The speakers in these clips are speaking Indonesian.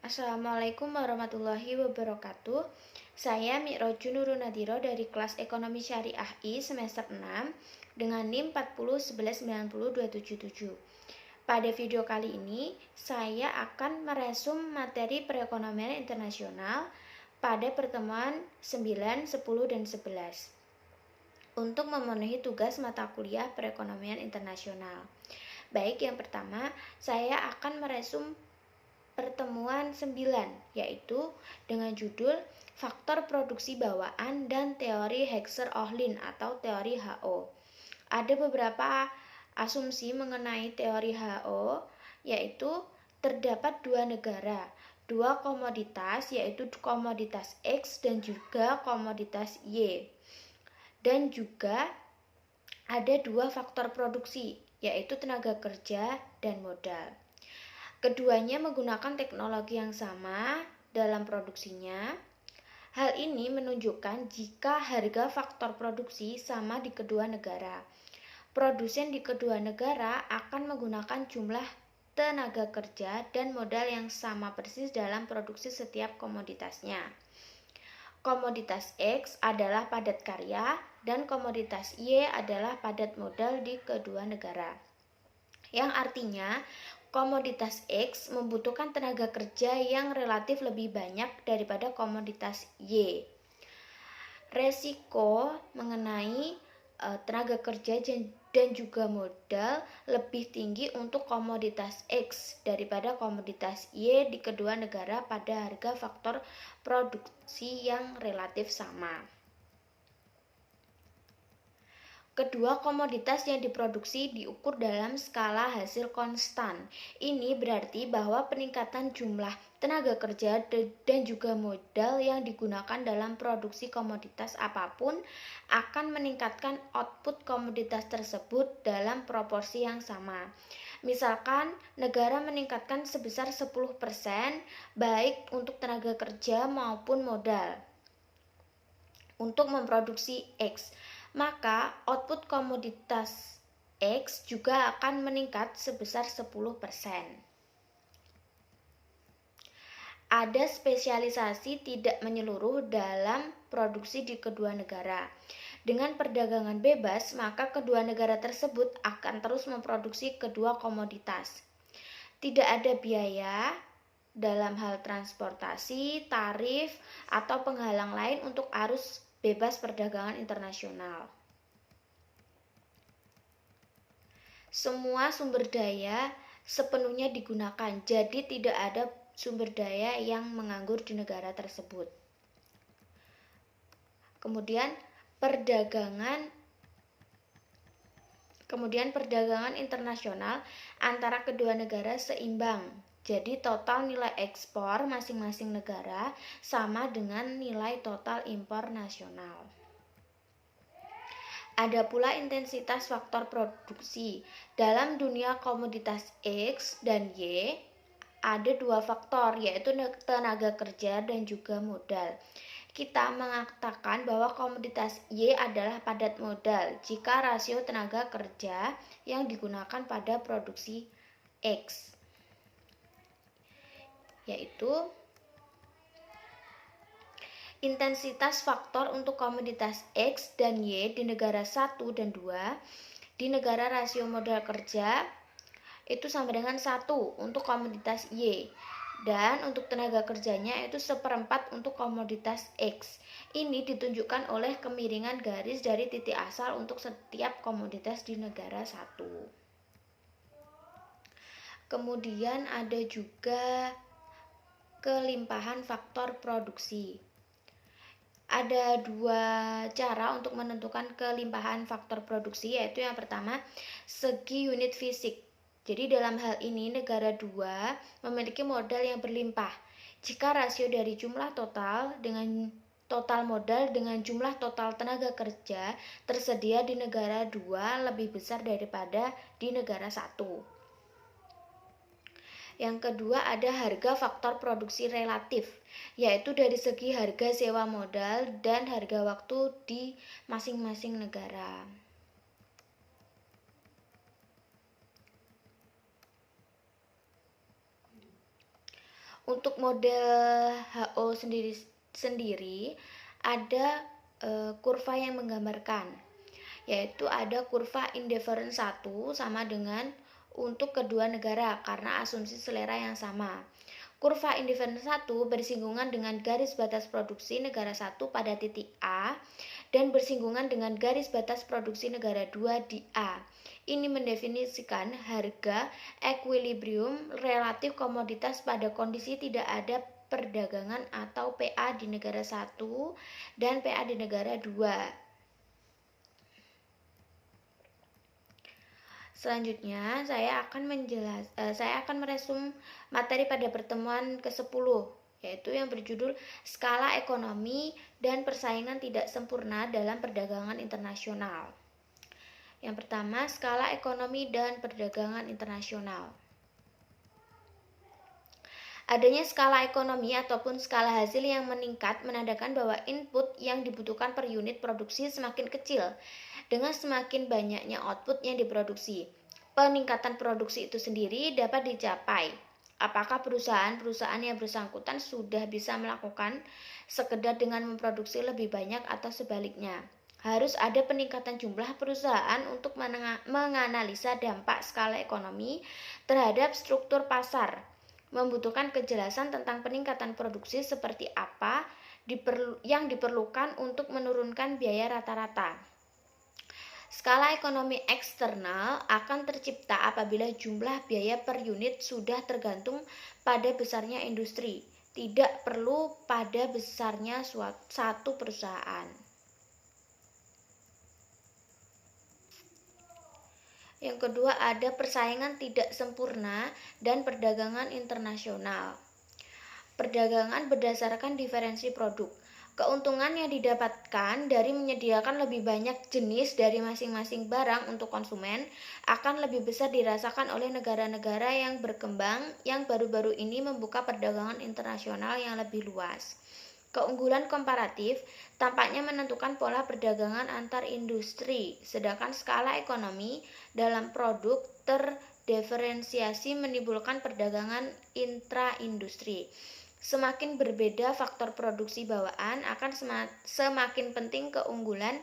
Assalamualaikum warahmatullahi wabarakatuh. Saya Mi'rajun Nurul Nadhiro dari kelas Ekonomi Syariah I semester 6 dengan NIM 4011902777. Pada video kali ini, saya akan meresum materi perekonomian internasional pada pertemuan 9, 10, dan 11 untuk memenuhi tugas mata kuliah perekonomian internasional. Baik, yang pertama, saya akan meresum pertemuan 9, yaitu dengan judul Faktor Produksi Bawaan dan Teori Hexer-Ohlin atau Teori HO. Ada beberapa asumsi mengenai teori HO, yaitu terdapat dua negara, dua komoditas, yaitu komoditas X dan juga komoditas Y. Dan juga ada dua faktor produksi, yaitu tenaga kerja dan modal. Keduanya menggunakan teknologi yang sama dalam produksinya. Hal ini menunjukkan jika harga faktor produksi sama di kedua negara. Produsen di kedua negara akan menggunakan jumlah tenaga kerja dan modal yang sama persis dalam produksi setiap komoditasnya. Komoditas X adalah padat karya dan komoditas Y adalah padat modal di kedua negara. Yang artinya komoditas X membutuhkan tenaga kerja yang relatif lebih banyak daripada komoditas Y. Resiko mengenai tenaga kerja dan juga modal lebih tinggi untuk komoditas X daripada komoditas Y di kedua negara pada harga faktor produksi yang relatif sama. Kedua komoditas yang diproduksi diukur dalam skala hasil konstan. Ini berarti bahwa peningkatan jumlah tenaga kerja dan juga modal yang digunakan dalam produksi komoditas apapun akan meningkatkan output komoditas tersebut dalam proporsi yang sama. Misalkan negara meningkatkan sebesar 10% baik untuk tenaga kerja maupun modal untuk memproduksi X, maka output komoditas X juga akan meningkat sebesar 10%. Ada spesialisasi tidak menyeluruh dalam produksi di kedua negara. Dengan perdagangan bebas, maka kedua negara tersebut akan terus memproduksi kedua komoditas. Tidak ada biaya dalam hal transportasi, tarif, atau penghalang lain untuk arus bebas perdagangan internasional. Semua sumber daya sepenuhnya digunakan, jadi tidak ada sumber daya yang menganggur di negara tersebut. Kemudian perdagangan internasional antara kedua negara seimbang. Jadi total nilai ekspor masing-masing negara sama dengan nilai total impor nasional. Ada pula intensitas faktor produksi. Dalam dunia komoditas X dan Y, ada dua faktor, yaitu tenaga kerja dan juga modal. Kita mengatakan bahwa komoditas Y adalah padat modal jika rasio tenaga kerja yang digunakan pada produksi X, yaitu intensitas faktor untuk komoditas X dan Y di negara 1 dan 2, di negara rasio modal kerja itu sama dengan 1 untuk komoditas Y, dan untuk tenaga kerjanya itu 1/4 untuk komoditas X. Ini ditunjukkan oleh kemiringan garis dari titik asal untuk setiap komoditas di negara 1. Kemudian ada juga kelimpahan faktor produksi. Ada dua cara untuk menentukan kelimpahan faktor produksi, yaitu yang pertama, segi unit fisik. Jadi dalam hal ini negara 2 memiliki modal yang berlimpah. Jika rasio dari jumlah total modal dengan jumlah total tenaga kerja tersedia di negara 2 lebih besar daripada di negara 1. Yang kedua ada harga faktor produksi relatif, yaitu dari segi harga sewa modal dan harga waktu di masing-masing negara. Untuk model HO sendiri ada kurva yang menggambarkan, yaitu ada kurva indifference 1 sama dengan untuk kedua negara karena asumsi selera yang sama. Kurva indifference 1 bersinggungan dengan garis batas produksi negara 1 pada titik A dan bersinggungan dengan garis batas produksi negara 2 di A. Ini mendefinisikan harga equilibrium relatif komoditas pada kondisi tidak ada perdagangan atau PA di negara 1 dan PA di negara 2. Selanjutnya, saya akan meresum materi pada pertemuan ke-10, yaitu yang berjudul Skala Ekonomi dan Persaingan Tidak Sempurna dalam Perdagangan Internasional. Yang pertama, skala ekonomi dan perdagangan internasional. Adanya skala ekonomi ataupun skala hasil yang meningkat menandakan bahwa input yang dibutuhkan per unit produksi semakin kecil dengan semakin banyaknya output yang diproduksi. Peningkatan produksi itu sendiri dapat dicapai apakah perusahaan-perusahaan yang bersangkutan sudah bisa melakukan sekedar dengan memproduksi lebih banyak atau sebaliknya. Harus ada peningkatan jumlah perusahaan untuk menganalisa dampak skala ekonomi terhadap struktur pasar. Membutuhkan kejelasan tentang peningkatan produksi seperti apa yang diperlukan untuk menurunkan biaya rata-rata. Skala ekonomi eksternal akan tercipta apabila jumlah biaya per unit sudah tergantung pada besarnya industri, tidak perlu pada besarnya satu perusahaan. Yang kedua ada persaingan tidak sempurna dan perdagangan internasional. Perdagangan berdasarkan diferensi produk. Keuntungan yang didapatkan dari menyediakan lebih banyak jenis dari masing-masing barang untuk konsumen akan lebih besar dirasakan oleh negara-negara yang berkembang yang baru-baru ini membuka perdagangan internasional yang lebih luas. Keunggulan komparatif tampaknya menentukan pola perdagangan antar industri, sedangkan skala ekonomi dalam produk terdiferensiasi menimbulkan perdagangan intra-industri. Semakin berbeda faktor produksi bawaan akan semakin penting keunggulan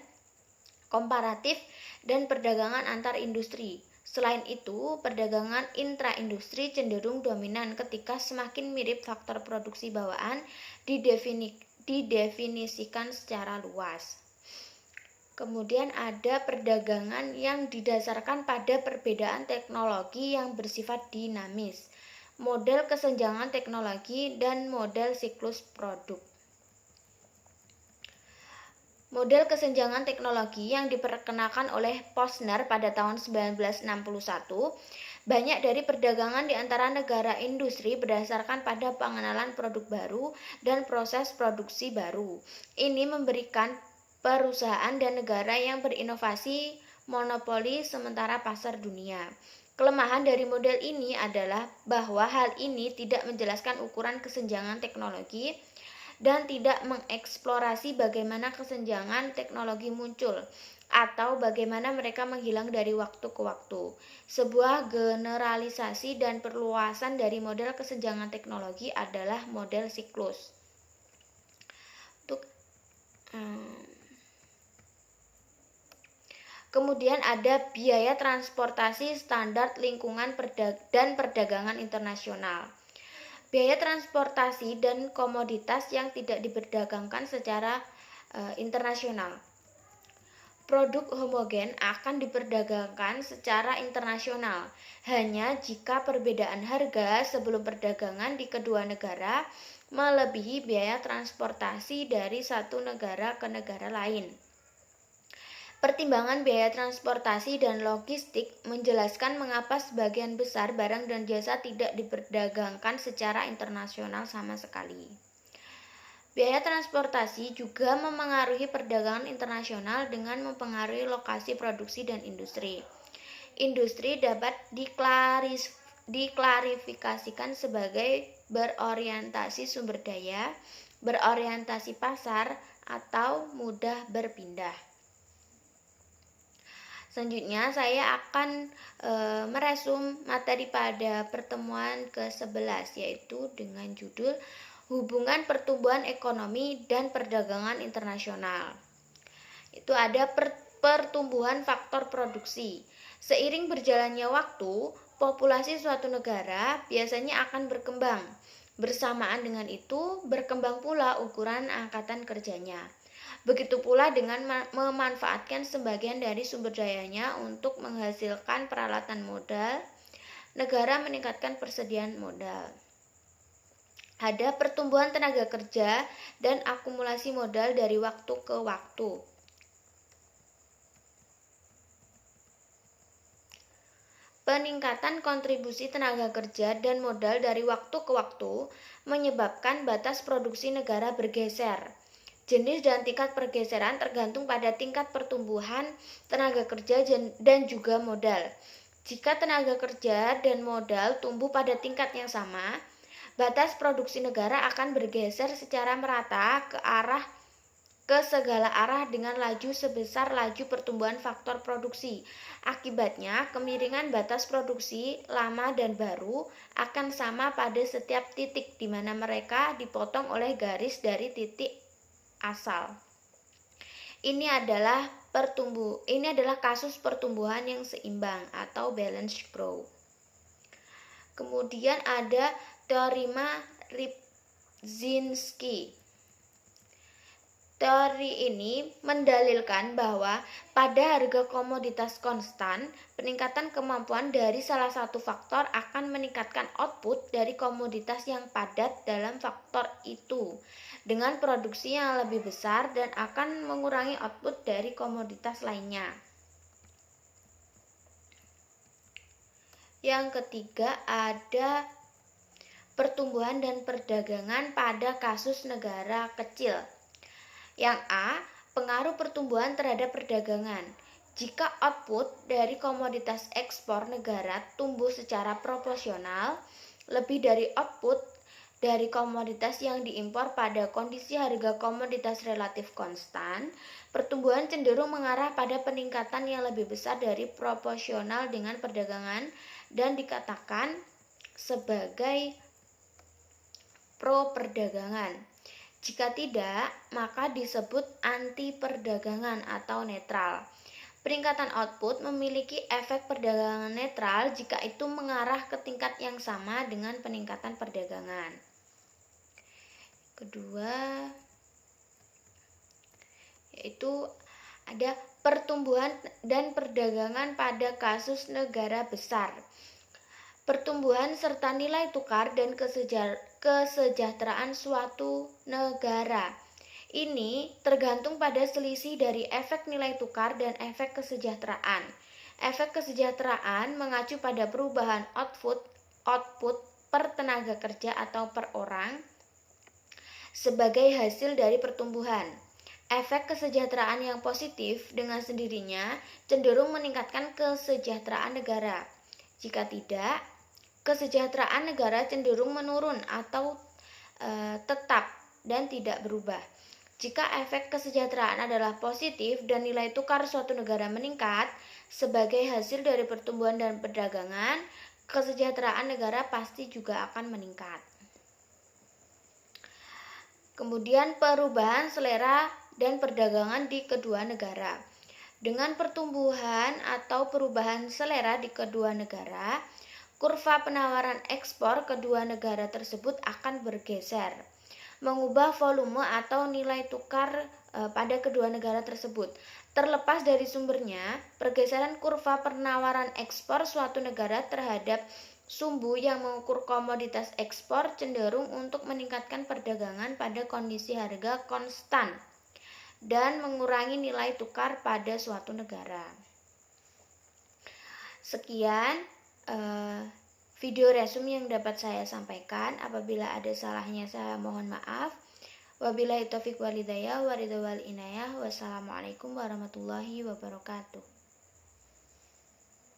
komparatif dan perdagangan antar industri. Selain itu, perdagangan intra-industri cenderung dominan ketika semakin mirip faktor produksi bawaan didefinisikan secara luas. Kemudian ada perdagangan yang didasarkan pada perbedaan teknologi yang bersifat dinamis, model kesenjangan teknologi, dan model siklus produk. Model kesenjangan teknologi yang diperkenalkan oleh Posner pada tahun 1961, banyak dari perdagangan di antara negara industri berdasarkan pada pengenalan produk baru dan proses produksi baru. Ini memberikan perusahaan dan negara yang berinovasi monopoli sementara pasar dunia. Kelemahan dari model ini adalah bahwa hal ini tidak menjelaskan ukuran kesenjangan teknologi dan tidak mengeksplorasi bagaimana kesenjangan teknologi muncul atau bagaimana mereka menghilang dari waktu ke waktu. Sebuah generalisasi dan perluasan dari model kesenjangan teknologi adalah model siklus. Kemudian ada biaya transportasi standar lingkungan dan perdagangan internasional. Biaya transportasi dan komoditas yang tidak diperdagangkan secara internasional. Produk homogen akan diperdagangkan secara internasional hanya jika perbedaan harga sebelum perdagangan di kedua negara melebihi biaya transportasi dari satu negara ke negara lain. Pertimbangan biaya transportasi dan logistik menjelaskan mengapa sebagian besar barang dan jasa tidak diperdagangkan secara internasional sama sekali. Biaya transportasi juga memengaruhi perdagangan internasional dengan mempengaruhi lokasi produksi dan industri. Industri dapat diklarifikasikan sebagai berorientasi sumber daya, berorientasi pasar, atau mudah berpindah. Selanjutnya saya akan meresum materi pada pertemuan ke-11, yaitu dengan judul Hubungan Pertumbuhan Ekonomi dan Perdagangan Internasional. Itu ada pertumbuhan faktor produksi. Seiring berjalannya waktu, populasi suatu negara biasanya akan berkembang. Bersamaan dengan itu, berkembang pula ukuran angkatan kerjanya. Begitu pula dengan memanfaatkan sebagian dari sumber dayanya untuk menghasilkan peralatan modal, negara meningkatkan persediaan modal. Ada pertumbuhan tenaga kerja dan akumulasi modal dari waktu ke waktu. Peningkatan kontribusi tenaga kerja dan modal dari waktu ke waktu menyebabkan batas produksi negara bergeser. Jenis dan tingkat pergeseran tergantung pada tingkat pertumbuhan tenaga kerja dan juga modal. Jika tenaga kerja dan modal tumbuh pada tingkat yang sama, batas produksi negara akan bergeser secara merata ke segala arah dengan laju sebesar laju pertumbuhan faktor produksi. Akibatnya, kemiringan batas produksi lama dan baru akan sama pada setiap titik di mana mereka dipotong oleh garis dari titik asal. Ini adalah kasus pertumbuhan yang seimbang atau balanced growth. Kemudian ada teorema Rybczynski. Teori ini mendalilkan bahwa pada harga komoditas konstan, peningkatan kemampuan dari salah satu faktor akan meningkatkan output dari komoditas yang padat dalam faktor itu dengan produksi yang lebih besar dan akan mengurangi output dari komoditas lainnya. Yang ketiga ada pertumbuhan dan perdagangan pada kasus negara kecil. Yang A, pengaruh pertumbuhan terhadap perdagangan. Jika output dari komoditas ekspor negara tumbuh secara proporsional, lebih dari output dari komoditas yang diimpor pada kondisi harga komoditas relatif konstan, pertumbuhan cenderung mengarah pada peningkatan yang lebih besar dari proporsional dengan perdagangan dan dikatakan sebagai pro-perdagangan. Jika tidak, maka disebut anti-perdagangan atau netral. Peningkatan output memiliki efek perdagangan netral jika itu mengarah ke tingkat yang sama dengan peningkatan perdagangan. Kedua, yaitu ada pertumbuhan dan perdagangan pada kasus negara besar. Pertumbuhan serta nilai tukar dan kesejahteraan suatu negara. Ini tergantung pada selisih dari efek nilai tukar dan efek kesejahteraan. Efek kesejahteraan mengacu pada perubahan output per tenaga kerja atau per orang sebagai hasil dari pertumbuhan. Efek kesejahteraan yang positif dengan sendirinya cenderung meningkatkan kesejahteraan negara. Jika tidak, kesejahteraan negara cenderung menurun atau tetap dan tidak berubah. Jika efek kesejahteraan adalah positif dan nilai tukar suatu negara meningkat sebagai hasil dari pertumbuhan dan perdagangan, kesejahteraan negara pasti juga akan meningkat. Kemudian perubahan selera dan perdagangan di kedua negara. Dengan pertumbuhan atau perubahan selera di kedua negara, kurva penawaran ekspor kedua negara tersebut akan bergeser, mengubah volume atau nilai tukar pada kedua negara tersebut. Terlepas dari sumbernya, pergeseran kurva penawaran ekspor suatu negara terhadap sumbu yang mengukur komoditas ekspor cenderung untuk meningkatkan perdagangan pada kondisi harga konstan dan mengurangi nilai tukar pada suatu negara. Sekian video resume yang dapat saya sampaikan. Apabila ada salahnya saya mohon maaf. Wabillahi taufiq wal hidayah wa ridha wal inayah. Wassalamualaikum warahmatullahi wabarakatuh.